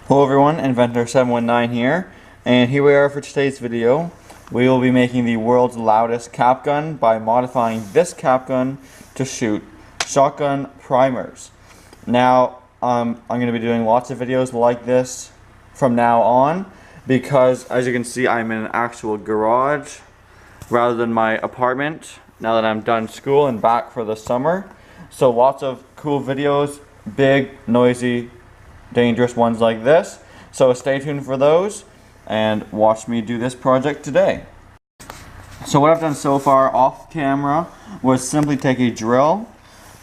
Hello everyone, Inventor719 here, and here we are for today's video. We will be making the world's loudest cap gun by modifying this cap gun to shoot shotgun primers. Now, I'm going to be doing lots of videos like this from now on because, as you can see, I'm in an actual garage rather than my apartment now that I'm done school and back for the summer. So lots of cool videos, big, noisy, dangerous ones like this. So stay tuned for those and watch me do this project today. So what I've done so far off camera was simply take a drill,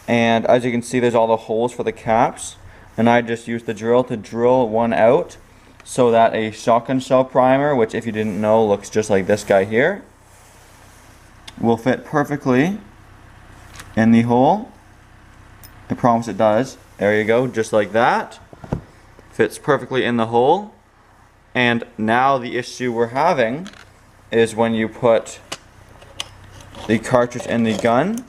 and as you can see there's all the holes for the caps, and I just used the drill to drill one out so that a shotgun shell primer, which if you didn't know looks just like this guy here, will fit perfectly in the hole. I promise it does. There you go, just like that. Fits perfectly in the hole. And now the issue we're having is when you put the cartridge in the gun,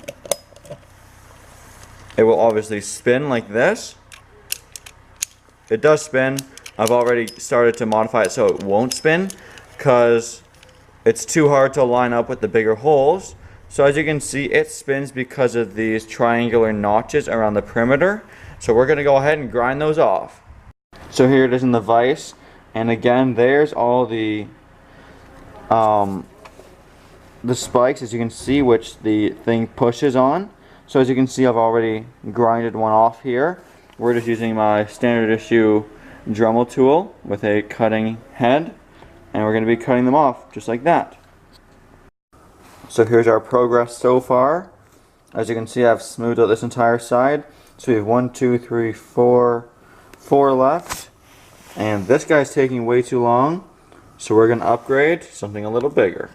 it will obviously spin like this. It does spin. I've already started to modify it so it won't spin because it's too hard to line up with the bigger holes. So as you can see, it spins because of these triangular notches around the perimeter. So we're going to go ahead and grind those off. So here it is in the vise, and again there's all the spikes, as you can see, which the thing pushes on. So as you can see, I've already grinded one off here. We're just using my standard issue Dremel tool with a cutting head, and we're going to be cutting them off just like that. So here's our progress so far. As you can see, I've smoothed out this entire side. So we have 1, 2, 3, 4 left, and this guy's taking way too long, so we're going to upgrade something a little bigger.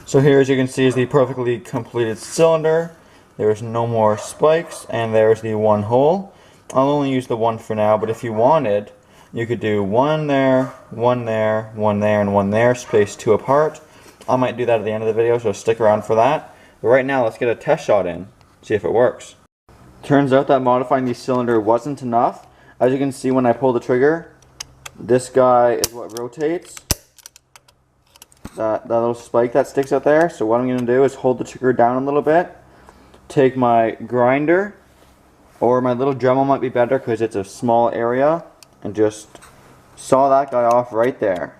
So here, as you can see, is the perfectly completed cylinder. There's no more spikes, and there's the one hole. I'll only use the one for now, but if you wanted, you could do one there, one there, one there, and one there, spaced 2 apart. I might do that at the end of the video, so stick around for that. But right now, let's get a test shot in, see if it works. Turns out that modifying the cylinder wasn't enough. As you can see, when I pull the trigger, this guy is what rotates. That little spike that sticks out there. So what I'm going to do is hold the trigger down a little bit, take my grinder, or my little Dremel might be better because it's a small area, and just saw that guy off right there.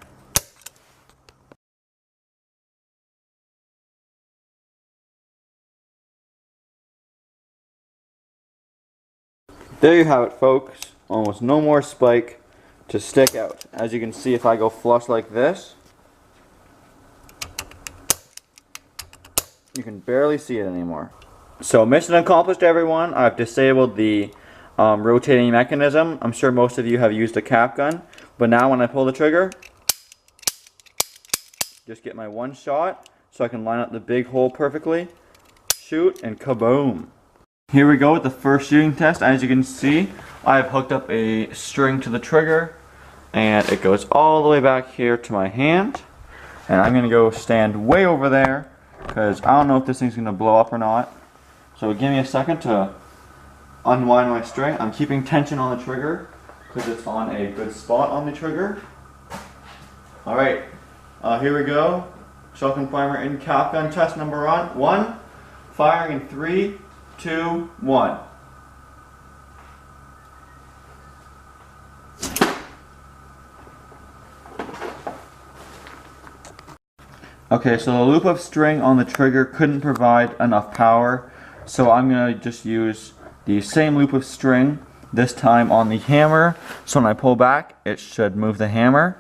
There you have it, folks. Almost no more spike to stick out. As you can see, if I go flush like this, you can barely see it anymore. So mission accomplished, everyone. I've disabled the rotating mechanism. I'm sure most of you have used a cap gun, but now when I pull the trigger, just get my one shot so I can line up the big hole perfectly, shoot, and kaboom. Here we go with the first shooting test. As you can see, I've hooked up a string to the trigger, and it goes all the way back here to my hand, and I'm gonna go stand way over there because I don't know if this thing's gonna blow up or not. So give me a second to unwind my string. I'm keeping tension on the trigger because it's on a good spot on the trigger. Alright, here we go. Shotgun primer in cap gun test number 1. Firing in 3, 2, 1. Okay, so the loop of string on the trigger couldn't provide enough power, so I'm going to just use the same loop of string, this time on the hammer, so when I pull back, it should move the hammer.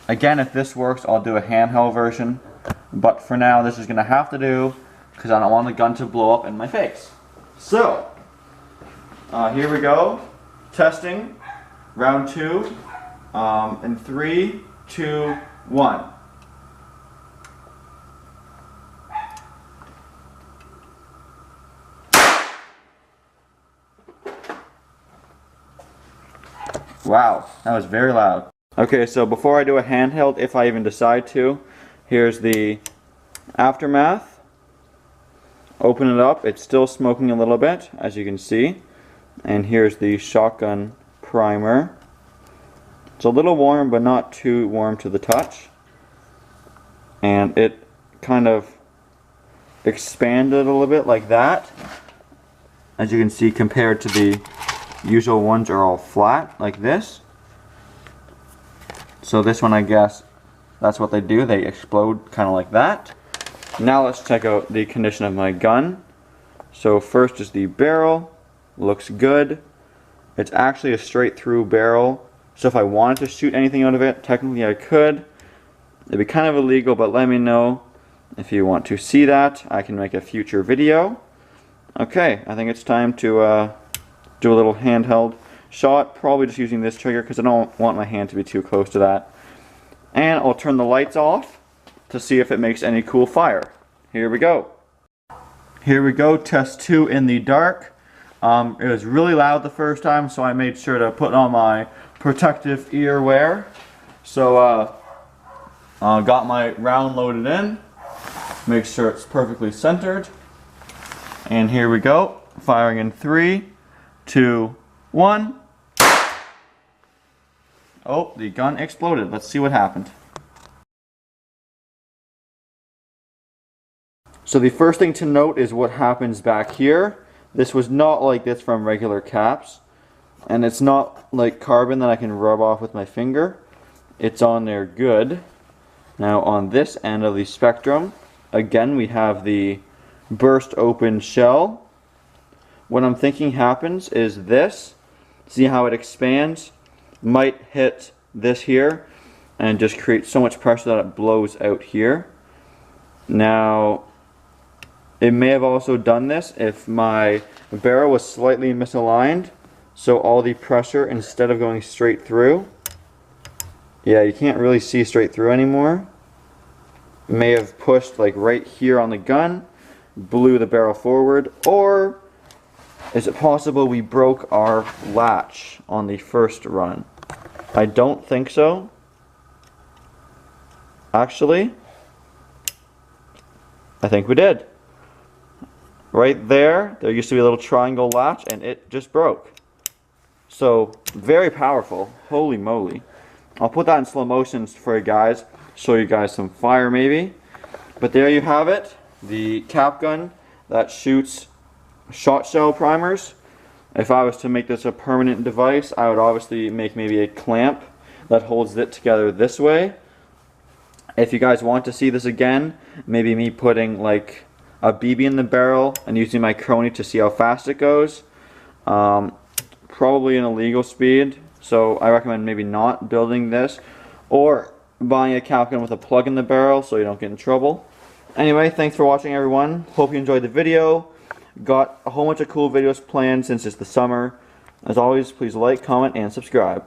Again, if this works, I'll do a handheld version, but for now, this is going to have to do, because I don't want the gun to blow up in my face. So, here we go, testing, round 2, in 3, 2, 1. Wow, that was very loud. Okay, so before I do a handheld, if I even decide to, here's the aftermath. Open it up, it's still smoking a little bit, as you can see. And here's the shotgun primer. It's a little warm, but not too warm to the touch. And it kind of expanded a little bit like that. As you can see, compared to the usual ones are all flat like this. So this one, I guess, that's what they do. They explode kind of like that. Now let's check out the condition of my gun. So first is the barrel. Looks good. It's actually a straight through barrel. So if I wanted to shoot anything out of it, technically I could. It'd be kind of illegal, but let me know if you want to see that. I can make a future video. Okay, I think it's time to do a little handheld shot. Probably just using this trigger because I don't want my hand to be too close to that. And I'll turn the lights off to see if it makes any cool fire. Here we go. Here we go, test 2 in the dark. It was really loud the first time, so I made sure to put on my protective ear wear. So got my round loaded in. Make sure it's perfectly centered. And here we go. Firing in 3, 2, 1. Oh, the gun exploded. Let's see what happened. So the first thing to note is what happens back here. This was not like this from regular caps. And it's not like carbon that I can rub off with my finger. It's on there good. Now on this end of the spectrum, again we have the burst open shell. What I'm thinking happens is this. See how it expands? Might hit this here and just create so much pressure that it blows out here. Now, it may have also done this if my barrel was slightly misaligned. So all the pressure, instead of going straight through, yeah, you can't really see straight through anymore. May have pushed like right here on the gun, blew the barrel forward, or is it possible we broke our latch on the first run? I don't think so. Actually, I think we did. Right there used to be a little triangle latch and it just broke. So, very powerful. Holy moly. I'll put that in slow motion for you guys. Show you guys some fire maybe. But there you have it. The cap gun that shoots shot shell primers. If I was to make this a permanent device, I would obviously make maybe a clamp that holds it together this way. If you guys want to see this again, maybe me putting like a BB in the barrel and using my crony to see how fast it goes. Probably an illegal speed, so I recommend maybe not building this or buying a cap gun with a plug in the barrel so you don't get in trouble. Anyway, thanks for watching everyone. Hope you enjoyed the video. Got a whole bunch of cool videos planned since it's the summer. As always, please like, comment, and subscribe.